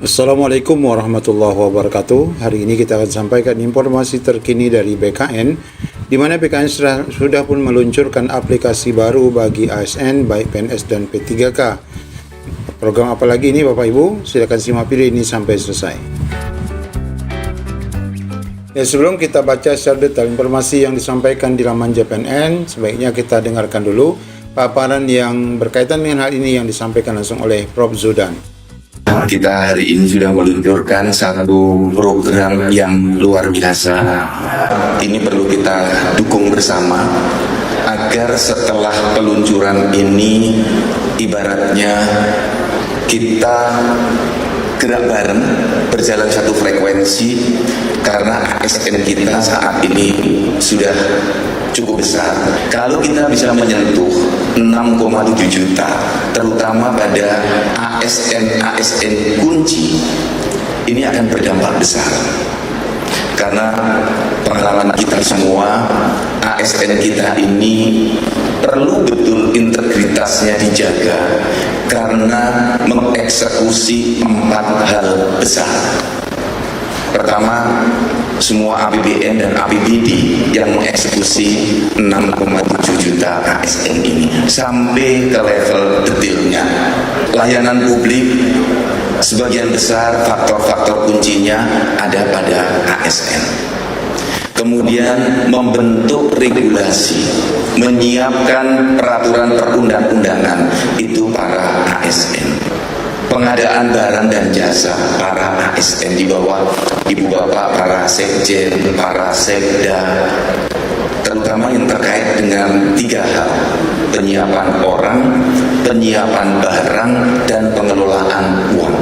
Assalamualaikum warahmatullahi wabarakatuh. Hari ini kita akan sampaikan informasi terkini dari BKN, di mana BKN sudah pun meluncurkan aplikasi baru bagi ASN baik PNS dan P3K. Program apa lagi ini Bapak Ibu? Silakan simak video ini sampai selesai. Ya, sebelum kita baca secara detail informasi yang disampaikan di laman JPNN, sebaiknya kita dengarkan dulu paparan yang berkaitan dengan hal ini yang disampaikan langsung oleh Prof. Zudan. Kita hari ini sudah meluncurkan satu program yang luar biasa. Ini perlu kita dukung bersama agar setelah peluncuran ini ibaratnya kita gerak bareng, berjalan satu frekuensi, karena ASN kita saat ini sudah cukup besar. Kalau kita bisa menyentuh 6,7 juta, terutama pada ASN kunci, ini akan berdampak besar. Karena pengalaman kita semua, ASN kita ini perlu betul integritasnya dijaga, karena mengeksekusi 4 hal besar. Pertama, semua APBN dan APBD yang mengeksekusi 6,7 juta ASN ini sampai ke level detailnya. Layanan publik sebagian besar faktor-faktor kuncinya ada pada ASN. Kemudian membentuk regulasi, menyiapkan peraturan perundang-undangan, itu para ASN. Pengadaan barang dan jasa, para ASN di bawah Ibu Bapak, para sekjen, para sekda, terutama yang terkait dengan 3 hal: penyiapan orang, penyiapan barang, dan pengelolaan uang.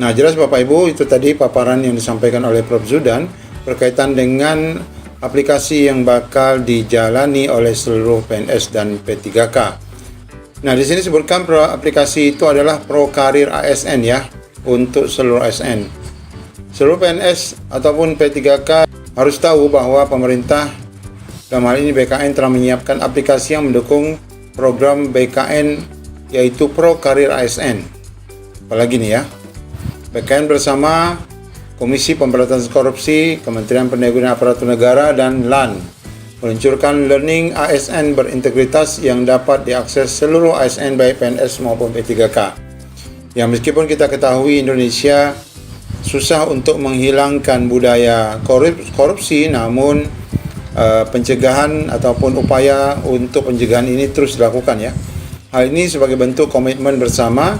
Nah, jelas Bapak Ibu, itu tadi paparan yang disampaikan oleh Prof. Zudan berkaitan dengan aplikasi yang bakal dijalani oleh seluruh PNS dan P3K. Nah, di sini sebutkan aplikasi itu adalah Pro Karir ASN ya, untuk seluruh ASN. Seluruh PNS ataupun P3K harus tahu bahwa pemerintah, dalam hal ini BKN, telah menyiapkan aplikasi yang mendukung program BKN, yaitu Pro Karir ASN. Apalagi nih ya, BKN bersama Komisi Pemberantasan Korupsi, Kementerian Pendaya-gunaan Aparatur Negara, dan LAN meluncurkan Learning ASN berintegritas yang dapat diakses seluruh ASN baik PNS maupun P3K. Ya, meskipun kita ketahui Indonesia susah untuk menghilangkan budaya korupsi, namun pencegahan ataupun upaya untuk pencegahan ini terus dilakukan ya. Hal ini sebagai bentuk komitmen bersama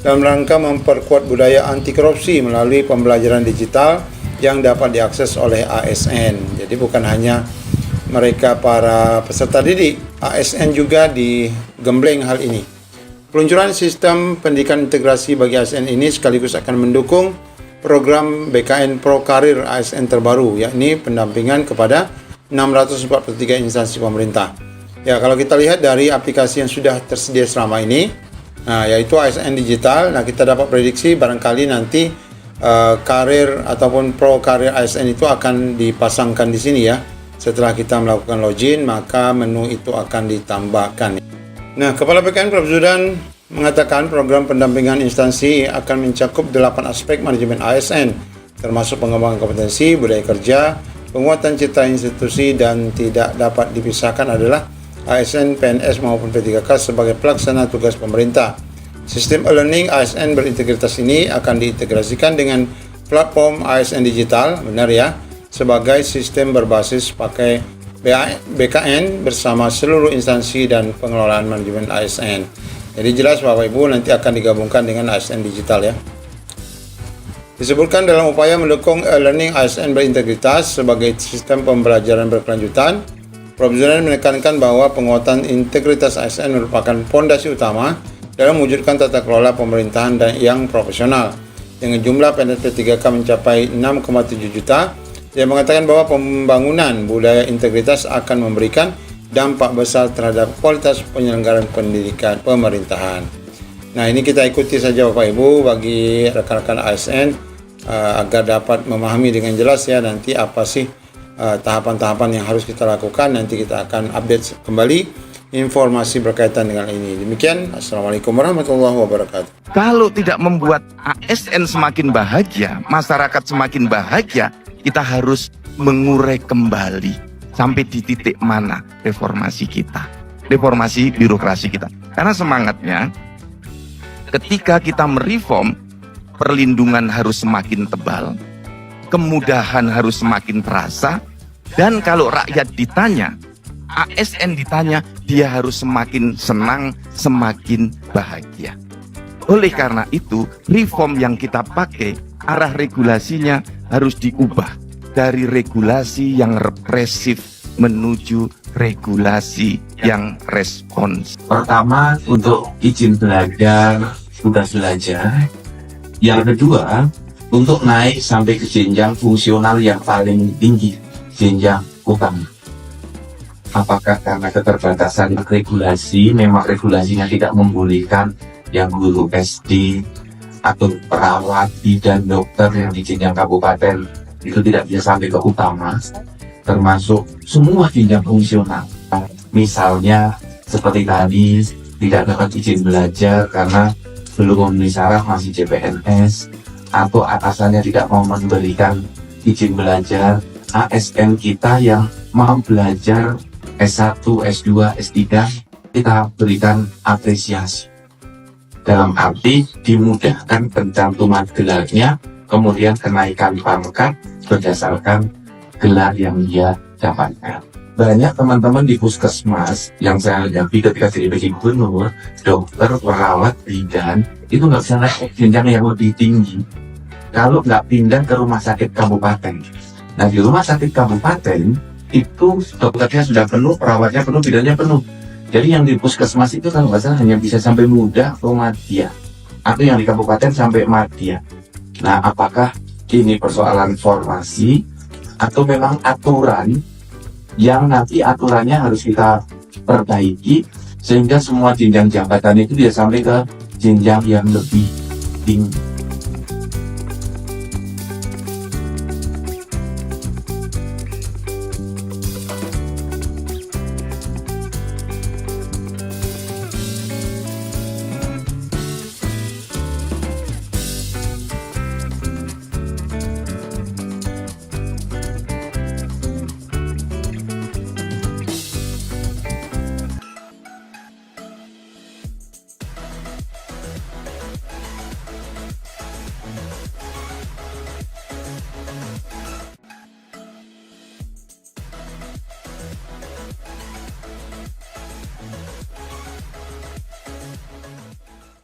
dalam rangka memperkuat budaya anti korupsi melalui pembelajaran digital yang dapat diakses oleh ASN. Jadi bukan hanya mereka para peserta didik, ASN juga digembleng hal ini. Peluncuran sistem pendidikan integrasi bagi ASN ini sekaligus akan mendukung program BKN Pro Karir ASN terbaru, yakni pendampingan kepada 643 instansi pemerintah. Ya, kalau kita lihat dari aplikasi yang sudah tersedia selama ini, yaitu ASN digital, nah kita dapat prediksi barangkali nanti karir ataupun Pro Karir ASN itu akan dipasangkan di sini ya. Setelah kita melakukan login, maka menu itu akan ditambahkan. Nah, Kepala BKN Prof. Zudan mengatakan program pendampingan instansi akan mencakup 8 aspek manajemen ASN, termasuk pengembangan kompetensi, budaya kerja, penguatan citra institusi, dan tidak dapat dipisahkan adalah ASN, PNS maupun P3K sebagai pelaksana tugas pemerintah. Sistem e-learning ASN berintegritas ini akan diintegrasikan dengan platform ASN digital, benar ya, sebagai sistem berbasis pakai BKN bersama seluruh instansi dan pengelolaan manajemen ASN. Jadi jelas Bapak Ibu nanti akan digabungkan dengan ASN digital ya. Disebutkan dalam upaya mendukung learning ASN berintegritas sebagai sistem pembelajaran berkelanjutan, Prof. Zudan menekankan bahwa penguatan integritas ASN merupakan fondasi utama dalam mewujudkan tata kelola pemerintahan yang profesional. Dengan jumlah PNS P3K mencapai 6,7 juta, dia mengatakan bahwa pembangunan budaya integritas akan memberikan dampak besar terhadap kualitas penyelenggaraan pendidikan pemerintahan. Nah, ini kita ikuti saja Bapak Ibu bagi rekan-rekan ASN agar dapat memahami dengan jelas ya nanti apa sih tahapan-tahapan yang harus kita lakukan. Nanti kita akan update kembali informasi berkaitan dengan ini. Demikian, Assalamualaikum warahmatullahi wabarakatuh. Kalau tidak membuat ASN semakin bahagia, masyarakat semakin bahagia, kita harus mengurai kembali sampai di titik mana reformasi kita, reformasi birokrasi kita. Karena semangatnya, ketika kita mereform, perlindungan harus semakin tebal, kemudahan harus semakin terasa, dan kalau rakyat ditanya, ASN ditanya, dia harus semakin senang, semakin bahagia. Oleh karena itu, reform yang kita pakai, arah regulasinya harus diubah dari regulasi yang represif menuju regulasi yang respons. Pertama, untuk izin belajar, tugas belajar. Yang kedua, untuk naik sampai ke jenjang fungsional yang paling tinggi, jenjang utama. Apakah karena keterbatasan regulasi, memang regulasinya tidak membolehkan yang guru SD atau perawat, bidan, dokter yang di jenjang kabupaten itu tidak bisa sampai ke utama, termasuk semua jenjang fungsional. Misalnya seperti tadi tidak dapat izin belajar karena belum memenuhi syarat, masih CPNS, atau atasannya tidak mau memberikan izin belajar. ASN kita yang mau belajar S1, S2, S3, kita berikan apresiasi. Dalam arti dimudahkan pencantuman gelarnya, kemudian kenaikan pangkat berdasarkan gelar yang dia dapatkan. Banyak teman-teman di puskesmas yang saya hadapi ketika jadi PJ Gubernur, dokter, perawat, bidan, itu nggak bisa naik jenjang yang lebih tinggi kalau nggak pindah ke rumah sakit kabupaten. Nah, di rumah sakit kabupaten itu dokternya sudah penuh, perawatnya penuh, bidannya penuh. Jadi yang di puskesmas itu kalau nggak salah hanya bisa sampai muda atau madya, atau yang di kabupaten sampai madya. Nah, apakah ini persoalan formasi atau memang aturan yang nanti aturannya harus kita perbaiki sehingga semua jenjang jabatan itu dia sampai ke jenjang yang lebih tinggi.